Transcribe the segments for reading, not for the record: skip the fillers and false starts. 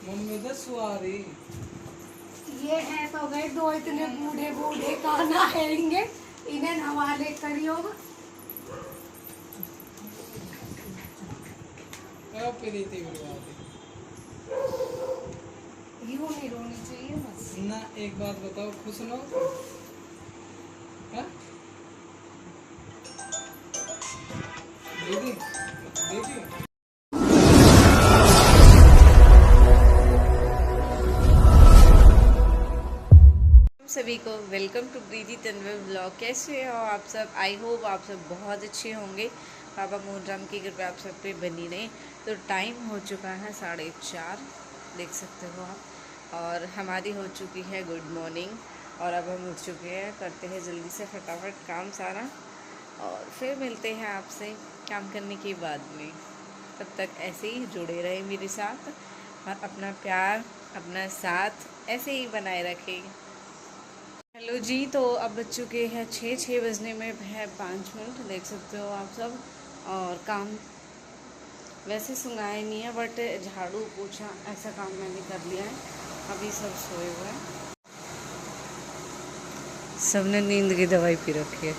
Mummy तो सुआरी ये है तो गए दो इतने बूढ़े बूढ़े कहाँ आएंगे, इन्हें हवाले करियो। यूं नहीं रोनी चाहिए बस ना। एक बात बताओ, खुश ना दीदी दीदी। सभी को welcome to Preeti Tanwar blog. कैसे हो आप सब? आई होप आप सब बहुत अच्छे होंगे। बाबा मोहनराम की कृपा आप सब पे बनी रहे। तो टाइम हो चुका है 4:30, देख सकते हो आप, और हमारी हो चुकी है गुड मॉर्निंग। और अब हम उठ चुके हैं, करते हैं जल्दी से फटाफट काम सारा, और फिर मिलते हैं आपसे काम करने के बाद में। तब तक ऐसे ही जुड़े रहे मेरे साथ और अपना प्यार, अपना साथ ऐसे ही बनाए रखें। हेलो जी, तो अब बज चुके हैं 6 बजने में है 5 मिनट, देख सकते हो आप सब। और काम वैसे सुनाया नहीं है, बट झाड़ू पोछा ऐसा काम मैंने कर लिया है। अभी सब सोए हुए हैं, सबने नींद की दवाई पी रखी है।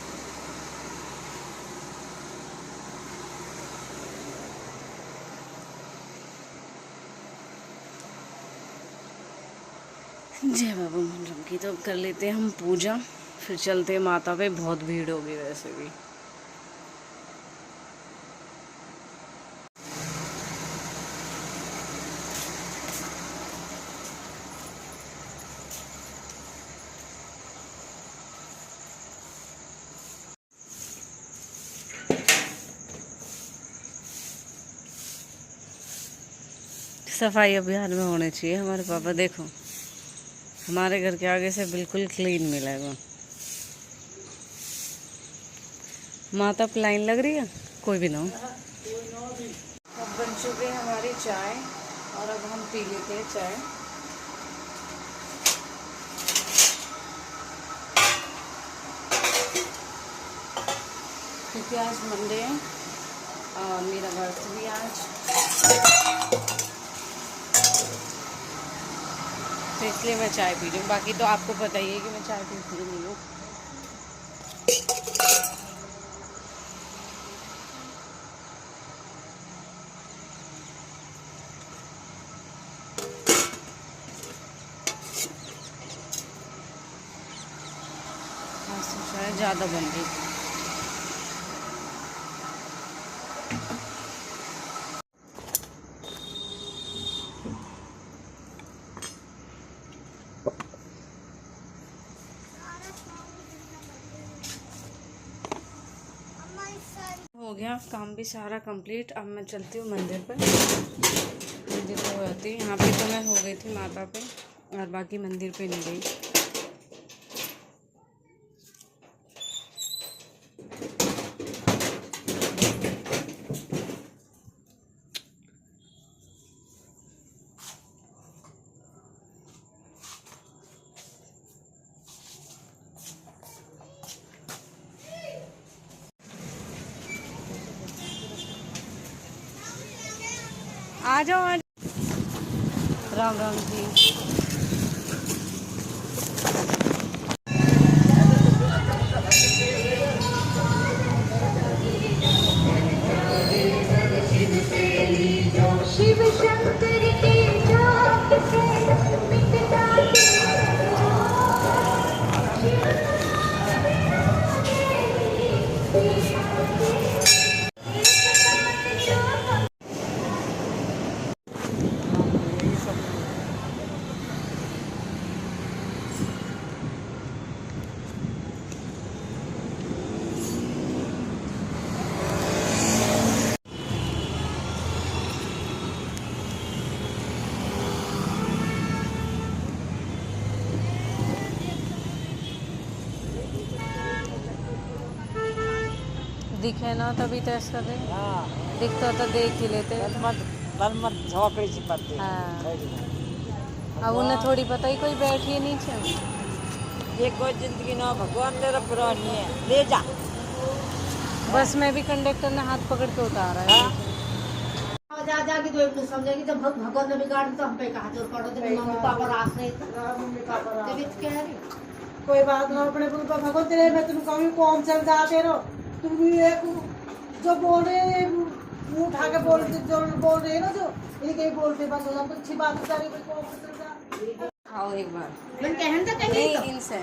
जय बाबा मोहनराम की। तो अब कर लेते हैं हम पूजा, फिर चलते हैं माता पे। बहुत भीड़ होगी वैसे भी। सफाई अभियान में होने चाहिए हमारे पापा। देखो, हमारे घर के आगे से बिल्कुल क्लीन मिलेगा। माता पे लाइन लग रही है, कोई भी ना हो। अब बन चुके हैं हमारी चाय, और अब हम पी लेते हैं चाय। क्योंकि आज मंडे है और मेरा बर्थ भी आज, तो इसलिए मैं चाय पी रही हूँ। बाकी तो आपको पता ही है कि मैं चाय पीती नहीं हूँ। आज तो चाय ज़्यादा बन गई। हो गया काम भी सारा कंप्लीट। अब मैं चलती हूँ मंदिर पर। मंदिर पे हो जाती, यहाँ पे तो मैं हो गई थी माता पे, और बाकी मंदिर पे नहीं गई। आ जाओ आज। राम राम जी। शिव शंकर के जाप से मिटता दिखे ना तभी तो ऐसा दे। दिखता तो देख ही लेते। झोंकड़ी पड़ती है। हाँ, अब उन्हें थोड़ी पता ही कोई बैठी है नीचे। ये कोई जिंदगी ना, भगवान तेरा पुरानी है, ले जा। बस में भी कंडक्टर ने हाथ पकड़ के उतारा है। से आ जाएगी तो एक तो समझेगी जब भगवान ने बिगाड़ दिया तो हम पे कहा जोर पड़ो तो मम्मी पापा राख रहे मम्मी पापा तो बीच कह रही कोई बात ना अपने भगवान तेरे मैं तुम कभी कौन चल जाते रहो तुम भी एक जो बोल रहे मुंह उठा के बोल रहे ना जो ये कहीं बोलते बस हो जाए अच्छी बात बता रही कौन चल जा आओ एक बार मैं कहन तो कहीं नहीं इनसे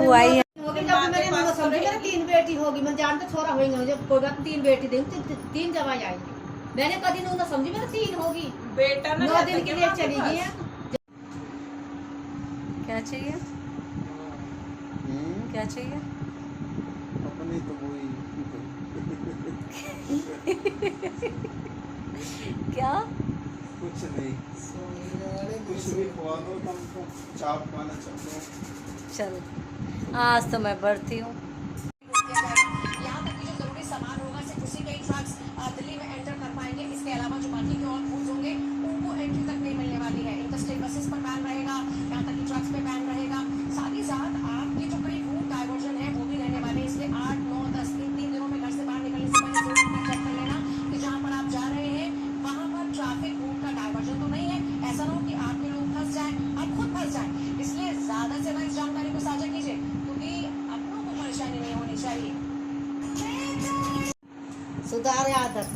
वो आई है होगी जब मेरे मन को समझी मेरे 3 बेटी होगी मैं जानते छोरा होएंगे मुझे कोई बात 3 बेटी देंगे 3 जवाई आएंगे मैंने कभी नहीं समझी मेरे 3 होगी बेटा ना 9 दिन के लिए चली गई है क्या चाहिए क्या चाहिए अपनी तो वही क्या कुछ नहीं कुछ भी खवा दो तुमको चाप खाना चाहते हो चल आज तो मैं बढ़ती हूँ यहाँ तक कि जो जरूरी सामान होगा सिर्फ उसी के ट्रक्स दिल्ली में एंटर कर पाएंगे। इसके अलावा जो बाकी के और फूड्स होंगे उनको एंट्री तक नहीं मिलने वाली है। इंटरस्टेट बसेस पर बैन रहेगा, यहाँ तक कि ट्रक्स पे बैन रहेगा। साथ ही साथ आपकी जो कई रूट डाइवर्जन है वो भी रहने वाले हैं। इसलिए 8, 9, 10 3 दिनों में घर से बाहर निकलने से पहले जरूर चेक कर लेना कि जहाँ पर आप जा रहे हैं वहाँ पर ट्रैफिक रूट का डाइवर्जन तो नहीं है। ऐसा ना हो कि आपके लोग फंस जाए, आप खुद फंस जाए। इसलिए ज्यादा से ज्यादा इस जानकारी को साझा कीजिए क्योंकि अपनों को परेशानी नहीं होनी चाहिए। सुधार आदत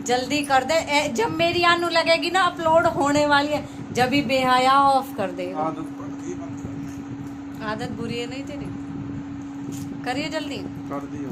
जल्दी कर दे जब मेरी आनू लगेगी ना अपलोड होने वाली है जब भी बेहया ऑफ कर दे आदत पड़ती है बंद करने आदत बुरी है नहीं तेरी करिए जल्दी कर दियो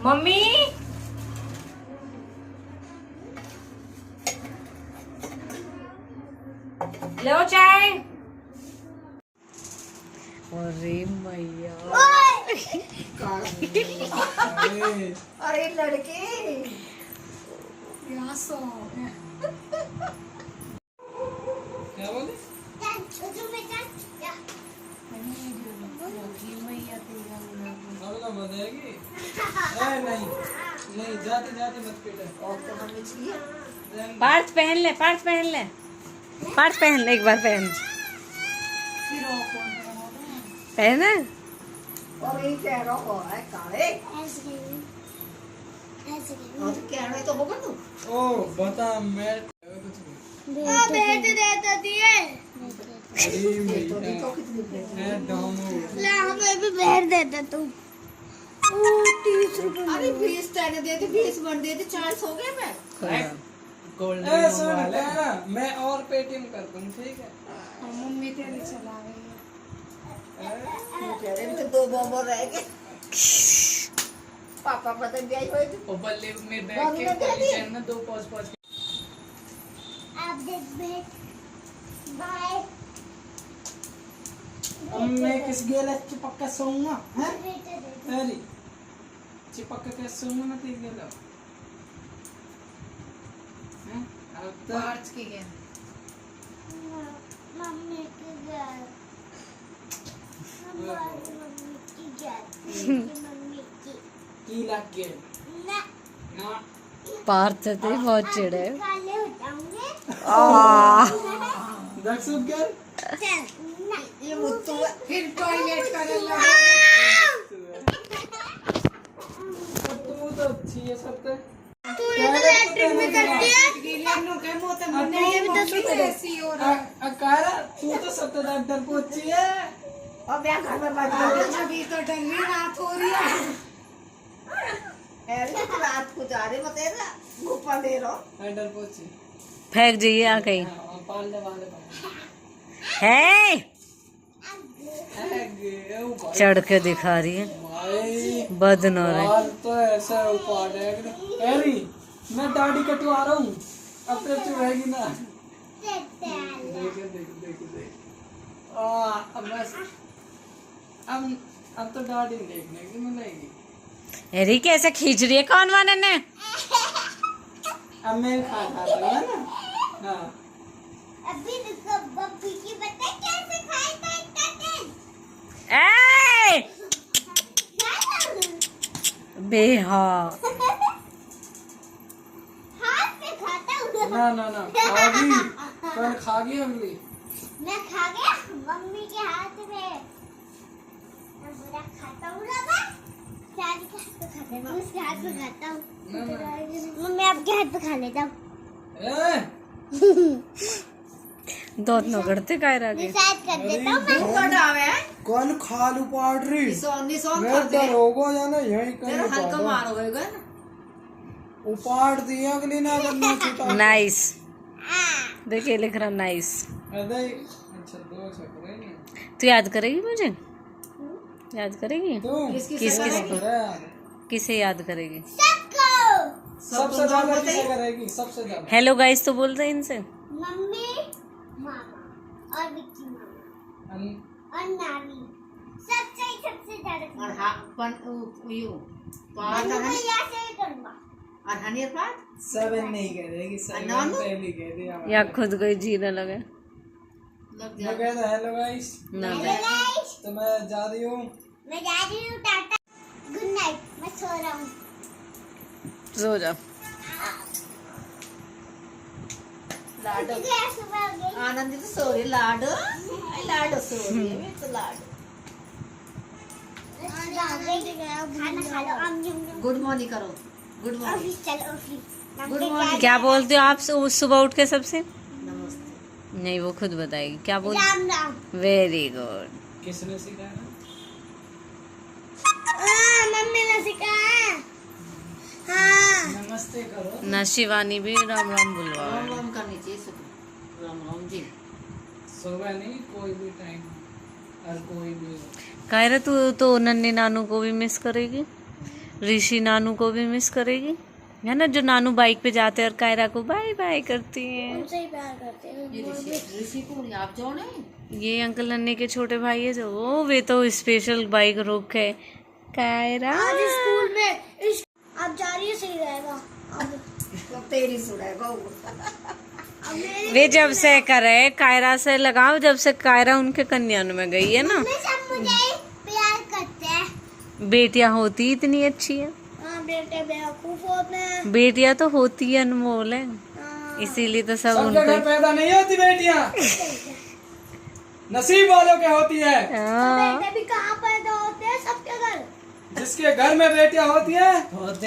मम्मी लो चाय अरे मैया अरे लड़के यहाँ सो क्या बोले अब ना बताएगी नहीं नहीं जाते जाते मत पीटे और तो मम्मी चाहिए पार्थ पहन ले पार्थ पहन ले पार्थ पहन ले एक बार पहन पहना और ये कह रहा हो है काले और तो कह रहे तो होगा तू ओ बता मैं भेज देता दिए अरे तो भी तो कितनी भेज मैं डाउन ला हमें भी भेज देता तू 30 रुपए अरे 20 टाइम दे दे 20 बन दे दे 40 हो गए मैं गोल्डन वाला मैं और पेटीएम कर दूं ठीक है मम्मी तेरी चला रही है कह रहे भी तो 2 बॉम्बर रह गए पापा पता भी आई हुई थी और बल्ले में बैठ के पॉलीचैन में 2 पॉज आप देख बाय अब मैं किस गेला चिपक के सोऊंगा हैं अरे चिपक के सोऊंगा ना तेरे गेला हैं अब तो मार्च की गेम मम्मी की घर हमारी मम्मी की घर मम्मी की लग गए ना ना पार्थ थे बहुत चिड़े काले हो जाऊंगे देख सुन के ये मुत्तू फिर टॉयलेट करने तू तो अच्छी है सब ते तू ये तो लैट्रिन में करती है गिलेनो के मुंह पे मुन्ने ये भी तो सुन ऐसी हो रहा है अकारा तू तो सब ते डर पोची है और मैं घर में बैठ गई अभी तो डंगी रात हो रही है अरे तो रात को जा रहे मत ना गुप्पा दे रहा अंडर पोची फेंक जाइए आ कहीं पाल दे वाले है भाई चढ़ के दिखा रही है बदनौर है बाल तो ऐसा उपाड़ है अरे मैं दाढ़ी कटवा रहा हूँ अब तो तू रहेगी ना देख अब बस अब तो दाढ़ी देखने की मिलेगी अरे कैसे खींच रही है कौन वाले ने? अब मैं खा रही है ना। हाँ अभी देखो बब्बी की बता कैसे खाए तो इतना तेज ए बेहा हाथ से खाता हूँ ना ना ना खागी कल खागी अगली। मैं खा गया मम्मी के हाथ में मैं पूरा खाता हूँ ना मैं सारी के हाथ पे खाता हूँ उसके हाथ पे खाता हूँ मम्मी आपके हाथ पे खा लेता हूँ दोनों करते कायरा के डिसाइड कर देता हूँ मैं कल खालू पाड़ रही मैं तो रोगो जाना यही कहीं उपाड़ दिया अगली ना करना छुटा। नाइस देखिए लिख रहा नाइस। अरे अच्छा दो छपरे नहीं तू याद करेगी मुझे? याद करेगी? तू किसे याद करेगी? सबसे ज्यादा किसे करेगी? सबसे ज्यादा हेलो गाइस तो बोल रहे इनसे। मम्मी मामा और विक्की मामा और नानी सबसे ज्यादा और यहाँ से ही करूँगा सेवन नहीं करेगी सेवन पहली कह दिया या खुद को ही जीने लगे। मैं कहता हेलो गाइस ना तो मैं जा रही हूँ टाटा गुड नाइट मैं सो रहा हूँ सो जा। सुबह हो गई आनंदी तो सो रही लाडो सो रही है तो लाडो। खाना खा लो गुड मॉर्निंग करो गुड मॉर्निंग ऑफिस चलो ऑफिस गुड मॉर्निंग क्या बोलते हो आप सुबह उठ के सबसे? नमस्ते। नहीं वो खुद बताएगी क्या बोल। Ram Ram very good. किसने सिखाया? मम्मी ने सिखाया हाँ नमस्ते करो ना शिवानी भी राम राम बुलवा। राम राम करनी चाहिए सुबह राम राम जी। सुबह नहीं कोई भी टाइम और कोई भी कायरा तू तो नन्नी नानू को भी मिस करेगी, ऋषि नानू को भी मिस करेगी है ना, जो नानू बाइक पे जाते हैं और कायरा को बाय बाय करती हैं। उनसे ही प्यार करते हैं ऋषि को आप जो नहीं ये अंकल नन्नी के छोटे भाई है जो वे तो स्पेशल बाइक रोक के कायरा आज स्कूल में अब जा रही है सही रहेगा अब तेरी सुनेगा वे जब से करे कायरा से लगाओ जब से कायरा उनके कन्यान में गई है ना। सब मुझे प्यार करते हैं बेटियां होती इतनी अच्छी है। हाँ बेटे बेवकूफ होते हैं बेटियां तो होती है अनमोल है इसीलिए तो सब सबके घर उनको पैदा नहीं होती बेटियां नसीब वालों के होती है। हाँ। बेटे भी कहाँ पैदा होते हैं सबके घर जिसके घर में बेटियां होती है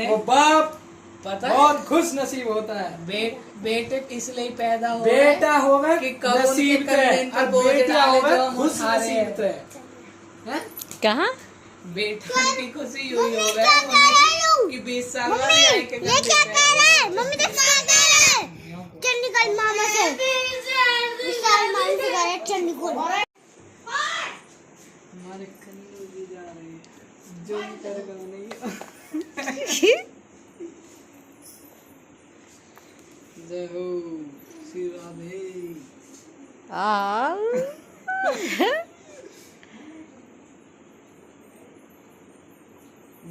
वो बाप पता बहुत खुश नसीब होता है। बेटे इसलिए पैदा हो बेटा होवे कि कब उनके नसीब ते कंधे पर और बोझ बेटियां डाले होवे जो हम खुश उठा रहे नसीब ते। हैं? कहाँ बेटा की खुशी हुई होगा कि 20 साल बाद आए के ये क्या कह रहा है मम्मी तो क्या कह रहा है चल निकल मामा से विशाल मामा से कह रहा है चल निकल हमारे कन्नू भी जा रही है जो भी करेगा नहीं जय हो श्री राधे।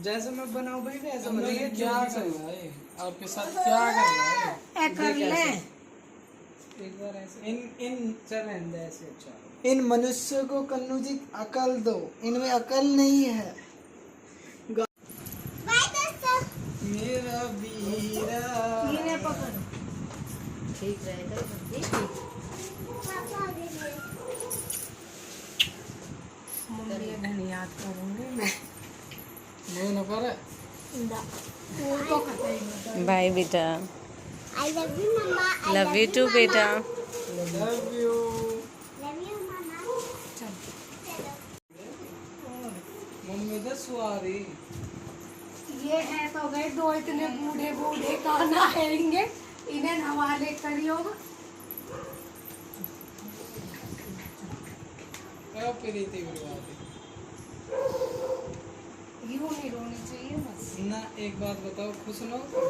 जैसे मैं बनाऊं भाई ऐसा बताइए क्या कर रहा है आपके साथ क्या कर रहा है कर ले एक बार ऐसे इन चलें ऐसे अच्छा इन मनुष्य को कन्नू जी अकल दो इनमें अकल नहीं है। बाय दोस्तों मेरा वीरा ठीक रहेगा पापा दे दे मम्मी याद करूंगी मैं नहीं ना करे बाय बेटा आई लव यू मम्मा लव यू टू बेटा। लव यू मम्मा मम्मी तो सुआरी ये है तो गए दो इतने बूढ़े बूढ़े कहाँ आएंगे इन्हें हवाले करियो। क्या प्रीति बर्बादी यूं नहीं रोनी चाहिए बस। ना एक बात बताओ खुश ना हो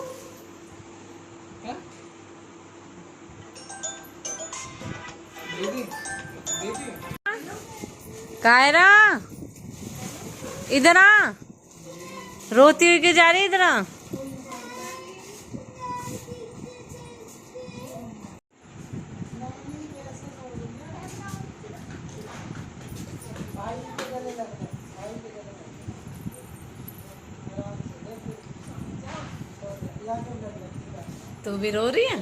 हाँ? दीदी दीदी कायरा इधर आ रोती हुई क्यों जा रही है इधर? तू भी रो रही है?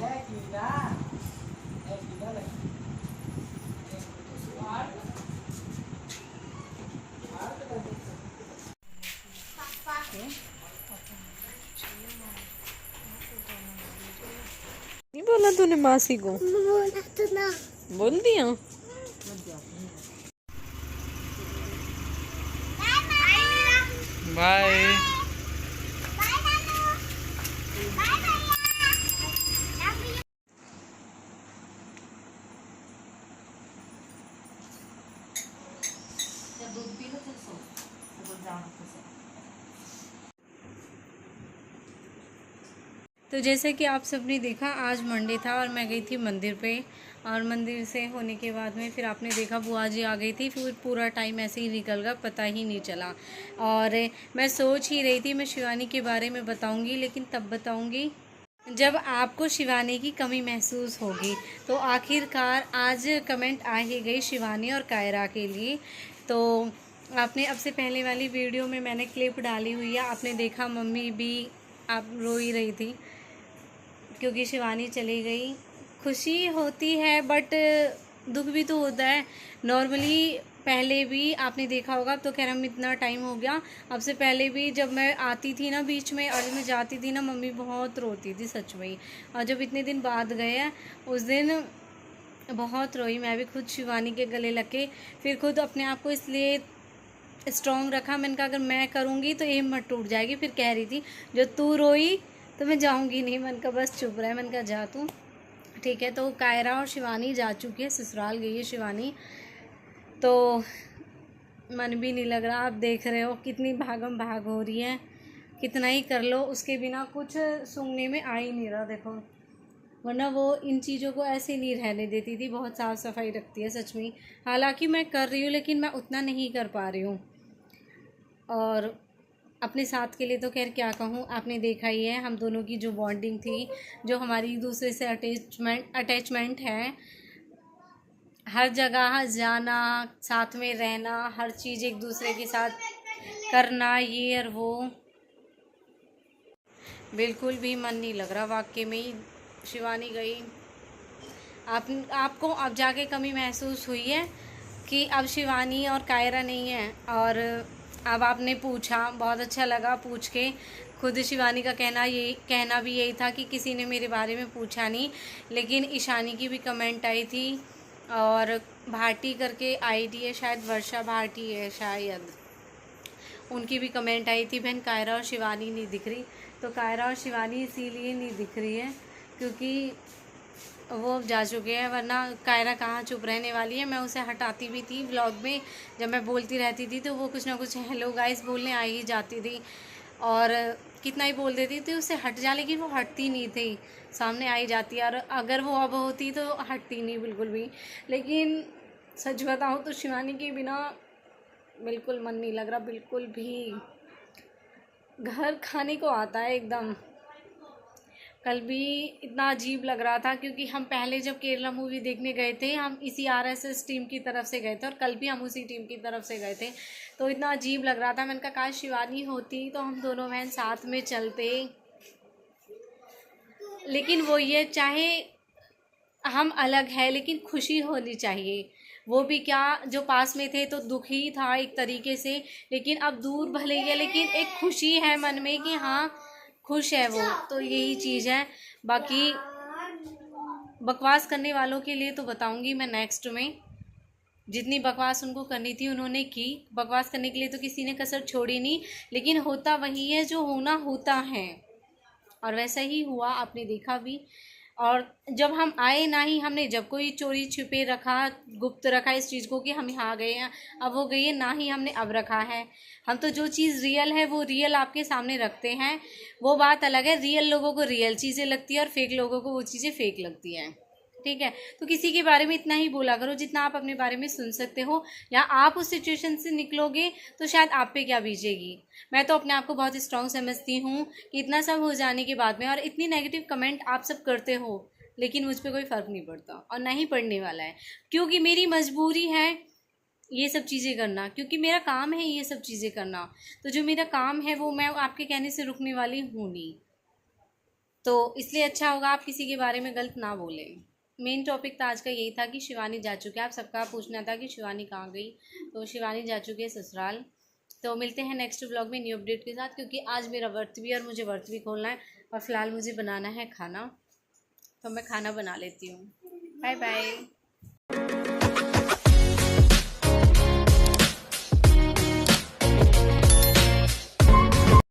नहीं बोला तूने मासी को? बोला तो ना। बोल दिया। बाय। तो जैसे कि आप सबने देखा, आज मंडे था और मैं गई थी मंदिर पे, और मंदिर से होने के बाद में फिर आपने देखा बुआ जी आ गई थी, फिर पूरा टाइम ऐसे ही निकल गया, पता ही नहीं चला। और मैं सोच ही रही थी मैं शिवानी के बारे में बताऊंगी, लेकिन तब बताऊंगी जब आपको शिवानी की कमी महसूस होगी। तो आखिरकार आज कमेंट आ ही गई शिवानी और कायरा के लिए। तो आपने अब से पहले वाली वीडियो में मैंने क्लिप डाली हुई है, आपने देखा मम्मी भी आप रो ही रही थी क्योंकि शिवानी चली गई। खुशी होती है बट दुख भी तो होता है। नॉर्मली पहले भी आपने देखा होगा, तो खैर हम इतना टाइम हो गया, अब से पहले भी जब मैं आती थी ना बीच में और जब मैं जाती थी ना, मम्मी बहुत रोती थी सच में ही। और जब इतने दिन बाद गए हैं उस दिन बहुत रोई मैं भी, खुद शिवानी के गले लग के। फिर खुद अपने आप को इसलिए स्ट्रॉन्ग रखा, मैंने कहा अगर मैं करूँगी तो ये हिम्मत टूट जाएगी। फिर कह रही थी जो तू रोई तो मैं जाऊँगी नहीं, मैंने कहा बस चुप रहे, मैंने कहा जा तू, ठीक है। तो कायरा और शिवानी जा चुकी है, ससुराल गई है शिवानी, तो मन भी नहीं लग रहा। आप देख रहे हो कितनी भागम भाग हो रही है, कितना ही कर लो उसके बिना कुछ सूंघने में आ ही नहीं रहा, देखो। वरना वो इन चीज़ों को ऐसे नहीं रहने देती थी, बहुत साफ़ सफाई रखती है सच में। हालांकि मैं कर रही हूँ लेकिन मैं उतना नहीं कर पा रही हूँ। और अपने साथ के लिए तो खैर क्या कहूँ, आपने देखा ही है हम दोनों की जो बॉन्डिंग थी, जो हमारी एक दूसरे से अटैचमेंट है, हर जगह जाना, साथ में रहना, हर चीज़ एक दूसरे के साथ करना, ये और वो, बिल्कुल भी मन नहीं लग रहा। वाकई में ही शिवानी गई। आपको अब जाके कमी महसूस हुई है कि अब शिवानी और कायरा नहीं है। और अब आपने पूछा, बहुत अच्छा लगा पूछ के। खुद शिवानी का कहना भी यही था कि किसी ने मेरे बारे में पूछा नहीं, लेकिन ईशानी की भी कमेंट आई थी, और भाटी करके आईडी है शायद, वर्षा भाटी है शायद, उनकी भी कमेंट आई थी बहन कायरा और शिवानी नहीं दिख रही। तो कायरा और शिवानी इसीलिए नहीं दिख रही है क्योंकि वो अब जा चुके हैं, वरना कायरा कहाँ चुप रहने वाली है। मैं उसे हटाती भी थी व्लॉग में, जब मैं बोलती रहती थी तो वो कुछ ना कुछ हेलो गाइस बोलने आ ही जाती थी, और कितना ही बोल देती थी उससे हट जा, लेकिन वो हटती नहीं थी, सामने आई जाती। और अगर वो अब होती तो हटती नहीं बिल्कुल भी। लेकिन सच बताऊँ तो शिवानी के बिना बिल्कुल मन नहीं लग रहा, बिल्कुल भी। घर खाने को आता है एकदम। कल भी इतना अजीब लग रहा था क्योंकि हम पहले जब केरला मूवी देखने गए थे, हम इसी RSS टीम की तरफ से गए थे, और कल भी हम उसी टीम की तरफ से गए थे, तो इतना अजीब लग रहा था। मैंने कहा काश शिवानी होती तो हम दोनों बहन साथ में चलते। लेकिन वो ये, चाहे हम अलग है लेकिन खुशी होनी चाहिए। वो भी क्या, जो पास में थे तो दुख ही था एक तरीके से, लेकिन अब दूर भले ही है लेकिन एक खुशी है मन में कि हाँ खुश है वो। तो यही चीज़ है। बाकी बकवास करने वालों के लिए तो बताऊंगी मैं नेक्स्ट में। जितनी बकवास उनको करनी थी उन्होंने की, बकवास करने के लिए तो किसी ने कसर छोड़ी नहीं, लेकिन होता वही है जो होना होता है, और वैसा ही हुआ, आपने देखा भी। और जब हम आए ना ही हमने जब कोई चोरी छुपे रखा, गुप्त रखा इस चीज़ को कि हम यहाँ गए हैं अब हो गई है, ना ही हमने अब रखा है। हम तो जो चीज़ रियल है वो रियल आपके सामने रखते हैं, वो बात अलग है। रियल लोगों को रियल चीज़ें लगती है और फेक लोगों को वो चीज़ें फेक लगती हैं। ठीक है। तो किसी के बारे में इतना ही बोला करो जितना आप अपने बारे में सुन सकते हो, या आप उस सिचुएशन से निकलोगे तो शायद आप पे क्या बीतेगी। मैं तो अपने आप को बहुत स्ट्रॉन्ग समझती हूँ कि इतना सब हो जाने के बाद में, और इतनी नेगेटिव कमेंट आप सब करते हो, लेकिन मुझ पर कोई फ़र्क नहीं पड़ता और ना ही पड़ने वाला है, क्योंकि मेरी मजबूरी है ये सब चीज़ें करना, क्योंकि मेरा काम है ये सब चीज़ें करना। तो जो मेरा काम है वो मैं आपके कहने से रुकने वाली हूँ नहीं। तो इसलिए अच्छा होगा आप किसी के बारे में गलत ना बोलें। मेन टॉपिक तो आज का यही था कि शिवानी जा चुकी है। आप सबका पूछना था कि शिवानी कहाँ गई, तो शिवानी जा चुकी है ससुराल। तो मिलते हैं नेक्स्ट व्लॉग में न्यू अपडेट के साथ, क्योंकि आज मेरा व्रत भी और मुझे व्रत भी खोलना है, और फिलहाल मुझे बनाना है खाना, तो मैं खाना बना लेती हूँ। Bye bye.